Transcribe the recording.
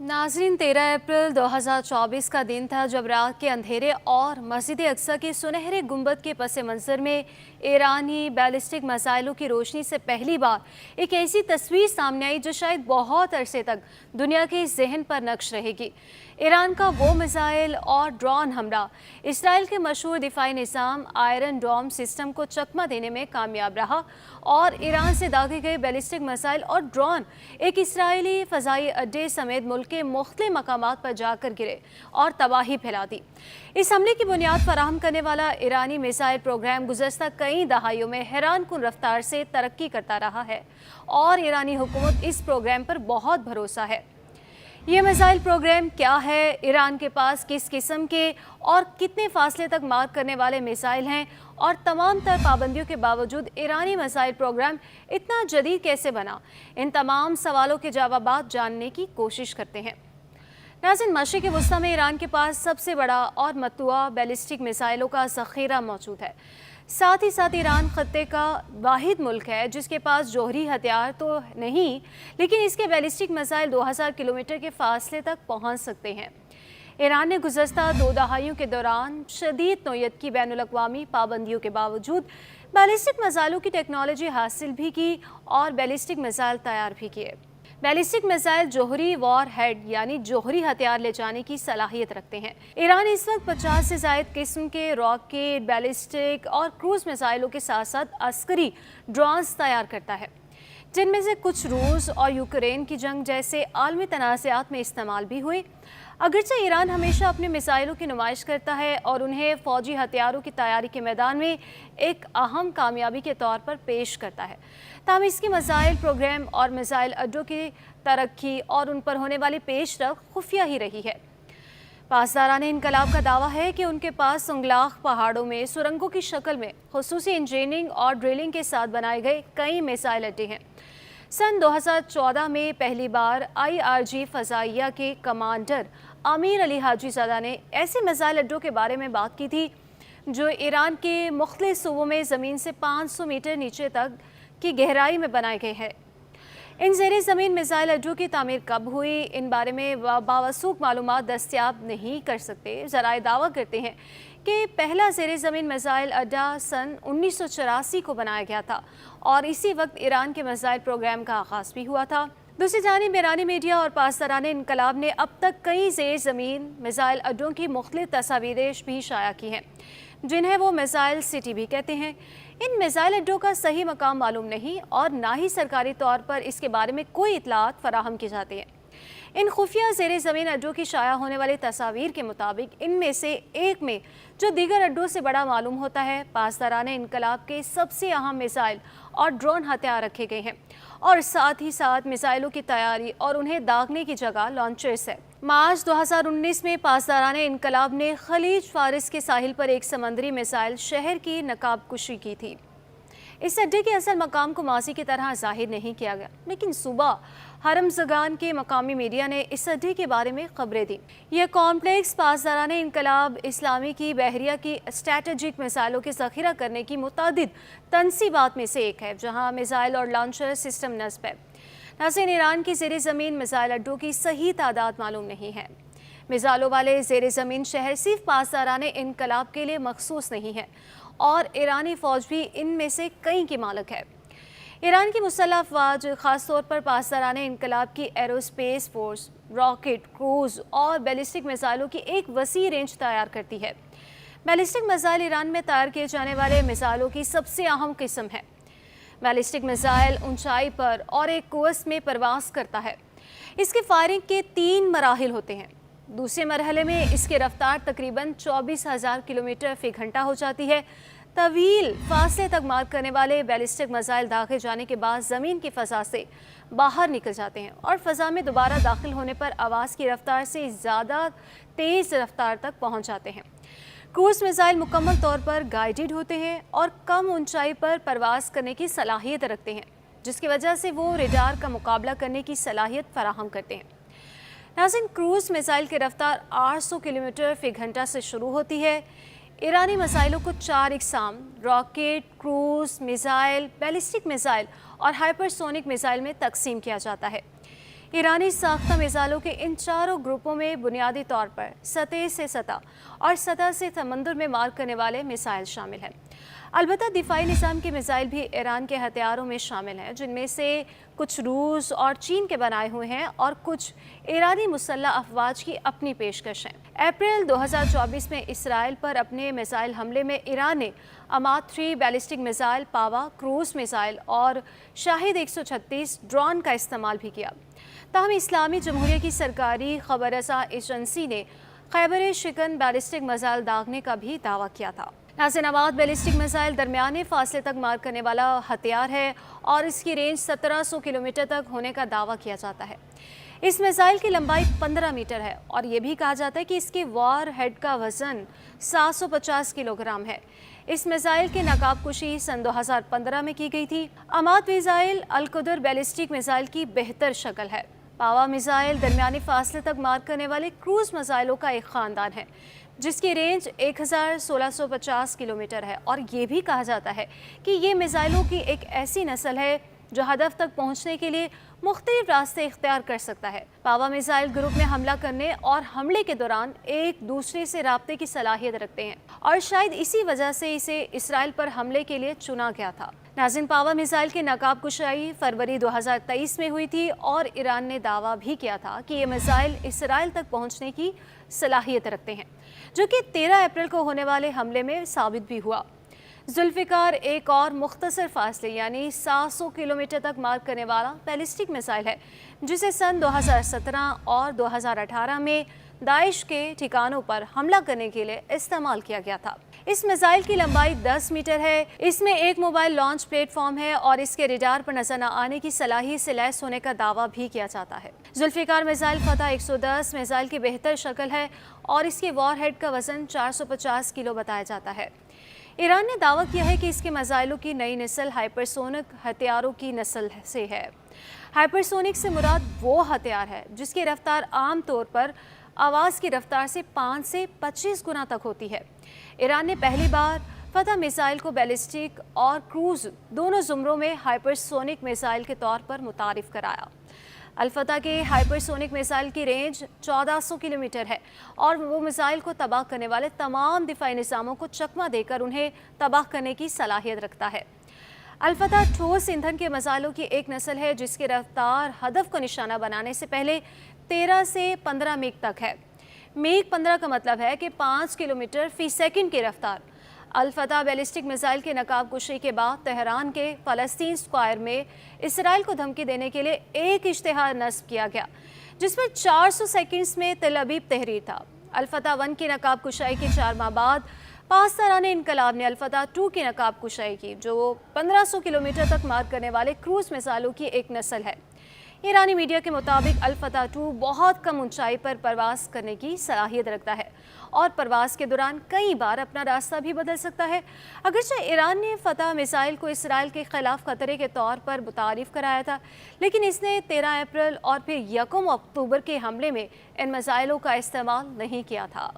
नाज़रीन, 13 अप्रैल 2024 का दिन था जब रात के अंधेरे और मस्जिद अक्सा के सुनहरे गुंबद के पस मंज़र में ईरानी बैलिस्टिक मिसाइलों की रोशनी से पहली बार एक ऐसी तस्वीर सामने आई जो शायद बहुत अरसे तक दुनिया के जहन पर नक्श रहेगी। ईरान का वो मिसाइल और ड्रोन हमला इसराइल के मशहूर दिफाई निज़ाम आयरन डोम सिस्टम को चकमा देने में कामयाब रहा और ईरान से दागे गए बैलिस्टिक मिसाइल और ड्रोन एक इसराइली फ़ज़ाई अड्डे समेत मुल्क के मुख्तलिफ मकामात पर जाकर गिरे और तबाही फैला दी। इस हमले की बुनियाद फराहम करने वाला ईरानी मिसाइल प्रोग्राम गुज़श्ता कई दहाइयों में हैरानकुन रफ्तार से तरक्की करता रहा है और ईरानी हुकूमत इस प्रोग्राम पर बहुत भरोसा है। ये मिसाइल प्रोग्राम क्या है, ईरान के पास किस किस्म के और कितने फासले तक मार करने वाले मिसाइल हैं और तमाम तर पाबंदियों के बावजूद ईरानी मिसाइल प्रोग्राम इतना जदीद कैसे बना, इन तमाम सवालों के जवाब जानने की कोशिश करते हैं। नाज़रीन, मशरिक़ वस्ता में ईरान के पास सबसे बड़ा और मतुआ बैलिस्टिक मिसाइलों का ज़ख़ीरा मौजूद है। साथ ही साथ ईरान खत्ते का वाहिद मुल्क है जिसके पास जौहरी हथियार तो नहीं, लेकिन इसके बैलिस्टिक मिसाइल 2000 किलोमीटर के फासले तक पहुंच सकते हैं। ईरान ने गुज़श्ता 2 दहाइयों के दौरान शदीद नौयत की बैनुल-अक़वामी पाबंदियों के बावजूद बैलिस्टिक मिसाइलों की टेक्नोलॉजी हासिल भी की और बैलिस्टिक मिसाइल तैयार भी किए। बैलिस्टिक मिसाइल जोहरी वॉर हेड यानी जोहरी हथियार ले जाने की सलाहियत रखते हैं। ईरान इस वक्त 50 से ज़ायद किस्म के रॉकेट, बैलिस्टिक और क्रूज़ मिसाइलों के साथ साथ अस्करी ड्रोन्स तैयार करता है, जिनमें से कुछ रूस और यूक्रेन की जंग जैसे आलमी तनाज़ात में इस्तेमाल भी हुए। अगरचे ईरान हमेशा अपने मिसाइलों की नुमाइश करता है और उन्हें फ़ौजी हथियारों की तैयारी के मैदान में एक अहम कामयाबी के तौर पर पेश करता है, ताहम इसकी मिसाइल प्रोग्राम और मिसाइल अड्डों की तरक्की और उन पर होने वाली पेशरफ खुफिया ही रही है। पासदारान इनकलाब का दावा है कि उनके पास सुंगलाख पहाड़ों में सुरंगों की शक्ल में खुसूसी इंजीनियरिंग और ड्रिलिंग के साथ बनाए गए कई मिसाइल अड्डे हैं। सन 2014 में पहली बार IRG फ़ज़ाइया के कमांडर आमिर अली हाजीज़ादा ने ऐसे मिसाइल अड्डों के बारे में बात की थी जो ईरान के मुख्तलिफ सूबों में ज़मीन से 500 मीटर नीचे तक की गहराई में बनाए गए हैं। इन ज़ेरे ज़मीन मिसाइल अड्डों की तामीर कब हुई, इन बारे में बावसूख मालूमात दस्तियाब नहीं कर सकते। ज़राए दावा करते हैं कि पहला ज़ेरे ज़मीन मिसाइल अड्डा सन 1984 को बनाया गया था और इसी वक्त ईरान के मिसाइल प्रोग्राम का आगाज़ भी हुआ था। दूसरी जानिब ईरानी मीडिया और पासदारान इनकलाब ने अब तक कई ज़ेर ज़मीन मिसाइल अड्डों की मुख्तलिफ तस्वीरें भी शाया की हैं, जिन्हें वो मिसाइल सिटी भी कहते हैं। इन मिसाइल अड्डों का सही मकाम मालूम नहीं और ना ही सरकारी तौर पर इसके बारे में कोई इतलात फराहम की जाती है। इन खुफिया ज़ेरे ज़मीन अड्डों की शाया होने वाली तस्वीर के मुताबिक इनमें से एक में जो दीगर अड्डों से बड़ा मालूम होता है, पासदारान इनकलाब के सबसे अहम मिसाइल और ड्रोन हथियार रखे गए हैं और साथ ही साथ मिसाइलों की तैयारी और उन्हें दागने की जगह लॉन्चर्स है। मार्च 2019 में पासदारान इनकलाब ने खलीज फारिस के साहिल पर एक समंदरी मिसाइल शहर की नकाबकुशी की थी। इस अड्डे के असल मकाम को माजी की तरह जाहिर नहीं किया गया, लेकिन सुबह हरमज़गान के मकामी मीडिया ने इस अड्डे के बारे में खबरें दी। यह कॉम्प्लेक्स पासदारान इनकलाब इस्लामी की बहरिया की स्ट्रैटेजिक मिसाइलों के ज़ख़ीरा करने की मुतादिद तनसीबात में से एक है, जहाँ मिसाइल और लॉन्चर सिस्टम नस्ब है। नाज़रीन, ईरान की ज़ेरे ज़मीन मिसाइल अड्डों की सही तादाद मालूम नहीं है। मिसाइलों वाले ज़ेरे ज़मीन शहर सिर्फ पासदारान इनकलाब के लिए मखसूस नहीं है और ईरानी फ़ौज भी इनमें से कई की मालिक है। ईरान की मुसल्लह अफ़वाज ख़ास तौर पर पासदारान इनकलाब की एरोस्पेस फोर्स रॉकेट, क्रूज़ और बैलिस्टिक मिसाइलों की एक वसी रेंज तैयार करती है। बैलिस्टिक मिसाइल ईरान में तैयार किए जाने वाले मिसाइलों की सबसे अहम किस्म है। बैलिस्टिक मिसाइल ऊंचाई पर और एक कोर्स में परवास करता है। इसके फायरिंग के 3 मराहिल होते हैं। दूसरे मरहले में इसकी रफ्तार तकरीबन 24,000 किलोमीटर फ़ी घंटा हो जाती है। तवील फासले तक मार करने वाले बैलिस्टिक मिसाइल दागे जाने के बाद ज़मीन की फ़ज़ा से बाहर निकल जाते हैं और फ़ज़ा में दोबारा दाखिल होने पर आवाज़ की रफ्तार से ज़्यादा तेज़ रफ्तार तक पहुँच जाते हैं। क्रूज़ मिसाइल मुकम्मल तौर पर गाइडेड होते हैं और कम ऊंचाई पर परवास करने की सलाहियत रखते हैं, जिसकी वजह से वो रेडार का मुकाबला करने की सलाहियत फराहम करते हैं। नाज़रीन, क्रूज़ मिसाइल की रफ्तार 800 किलोमीटर फ़ी घंटा से शुरू होती है। ईरानी मिसाइलों को 4 इक़साम rocket, cruise missile, ballistic missile और हाइपरसोनिक मिसाइल में तकसीम किया जाता है। ईरानी साख्ता मिसाइलों के इन चारों ग्रुपों में बुनियादी तौर पर सतह से सतह और सतह से समंदर में मार करने वाले मिसाइल शामिल हैं। अलबत्ता दिफाई निज़ाम के मिसाइल भी ईरान के हथियारों में शामिल हैं, जिनमें से कुछ रूस और चीन के बनाए हुए हैं और कुछ ईरानी मुसल्लह अफवाज की अपनी पेशकश हैं। अप्रैल 2024 में इसराइल पर अपने मिसाइल हमले में ईरान ने अमाद 3 बैलिस्टिक मिसाइल, पावा क्रूज मिसाइल और शाहिद 136 ड्रोन का इस्तेमाल भी किया। ताहम इस्लामी जमहूरिया की सरकारी खबररसा एजेंसी ने खैबर शिकन बैलिस्टिक मिसाइल दागने का भी दावा किया था। नाज़रीन, अमाद बैलिस्टिक मिसाइल दरमियाने फासले तक मार करने वाला हथियार है और इसकी रेंज 1700 किलोमीटर तक होने का दावा किया जाता है। इस मिसाइल की लंबाई 15 मीटर है और ये भी कहा जाता है कि इसके वॉर हेड का वजन 750 किलोग्राम है। इस मिसाइल की नकाबकुशी सन 2015 में की गई थी। अमाद मिसाइल अल-कुदर बैलिस्टिक मिसाइल की बेहतर शक्ल है। पावा मिसाइल दरमियाने फासले तक मार करने वाले क्रूज मिसाइलों का एक ख़ानदान है, जिसकी रेंज 1650 किलोमीटर है और ये भी कहा जाता है कि ये मिसाइलों की एक ऐसी नस्ल है जो हदफ तक पहुंचने के लिए मुख्तलिफ रास्ते इख्तियार कर सकता है। पावा मिसाइल ग्रुप में हमला करने और हमले के दौरान एक दूसरे से राब्ते की सलाहियत रखते हैं और शायद इसी वजह से इसे इसराइल पर हमले के लिए चुना गया था। नाज़रीन, पावा मिसाइल की नकाब कुशाई फरवरी 2023 में हुई थी और ईरान ने दावा भी किया था कि ये मिसाइल इसराइल तक पहुंचने की सलाहियत रखते हैं, जो कि 13 अप्रैल को होने वाले हमले में साबित भी हुआ। जुल्फ़िकार एक और मुख्तसर फासले यानी 700 किलोमीटर तक मार करने वाला बैलिस्टिक मिसाइल है, जिसे सन 2017 और 2018 में दाइश के ठिकानों पर हमला करने के लिए इस्तेमाल किया गया था। इस मिसाइल की लंबाई 10 मीटर है। इसमें एक मोबाइल लॉन्च प्लेटफॉर्म है और इसके रडार पर नजर न आने की सलाहियत से लैस होने का दावा भी किया जाता है। जुल्फ़िकार मिसाइल फतह 110 मिसाइल की बेहतर शक्ल है और इसके वॉर हेड का वजन 450 किलो बताया जाता है। ईरान ने दावा किया है कि इसके मिसाइलों की नई नस्ल हाइपरसोनिक हथियारों की नस्ल से है। हाइपरसोनिक से मुराद वो हथियार है जिसकी रफ्तार आम तौर पर आवाज़ की रफ्तार से 5 से 25 गुना तक होती है। ईरान ने पहली बार फतह मिसाइल को बैलिस्टिक और क्रूज दोनों ज़ुमरों में हाइपरसोनिक मिसाइल के तौर पर मुतारिफ कराया। अल-फतह के हाइपरसोनिक मिसाइल की रेंज 1400 किलोमीटर है और वो मिसाइल को तबाह करने वाले तमाम दिफाई निज़ामों को चकमा देकर उन्हें तबाह करने की सलाहियत रखता है। अल-फतह ठोस ईंधन के मिसाइलों की एक नस्ल है जिसकी रफ्तार हदफ को निशाना बनाने से पहले 13 से 15 मीग तक है। मीग 15 का मतलब है कि 5 किलोमीटर फी सेकंड की रफ्तार। अल-फतह बैलिस्टिक मिसाइल के नकाब कुशी के बाद तेहरान के फ़लस्तीन स्क्वायर में इसराइल को धमकी देने के लिए एक इश्तिहार नस्ब किया गया, जिस पर 400 सेकंड्स में तेल अवीव तहरीर था। अल-फतह 1 की नकाब कुशाई के 4 माह बाद पाकिस्तानी इनकलाब ने अल-फतह 2 की नकाब कुशाई की, जो 1500 किलोमीटर तक मार करने वाले क्रूज मिसाइलों की एक नस्ल है। ईरानी मीडिया के मुताबिक अल-फतह 2 बहुत कम ऊंचाई पर परवास करने की सलाहियत रखता है और परवास के दौरान कई बार अपना रास्ता भी बदल सकता है। अगरचे ईरान ने फतह मिसाइल को इसराइल के खिलाफ खतरे के तौर पर मुतारिफ कराया था, लेकिन इसने 13 अप्रैल और फिर 1 अक्टूबर के हमले में इन मिसाइलों का इस्तेमाल नहीं किया था।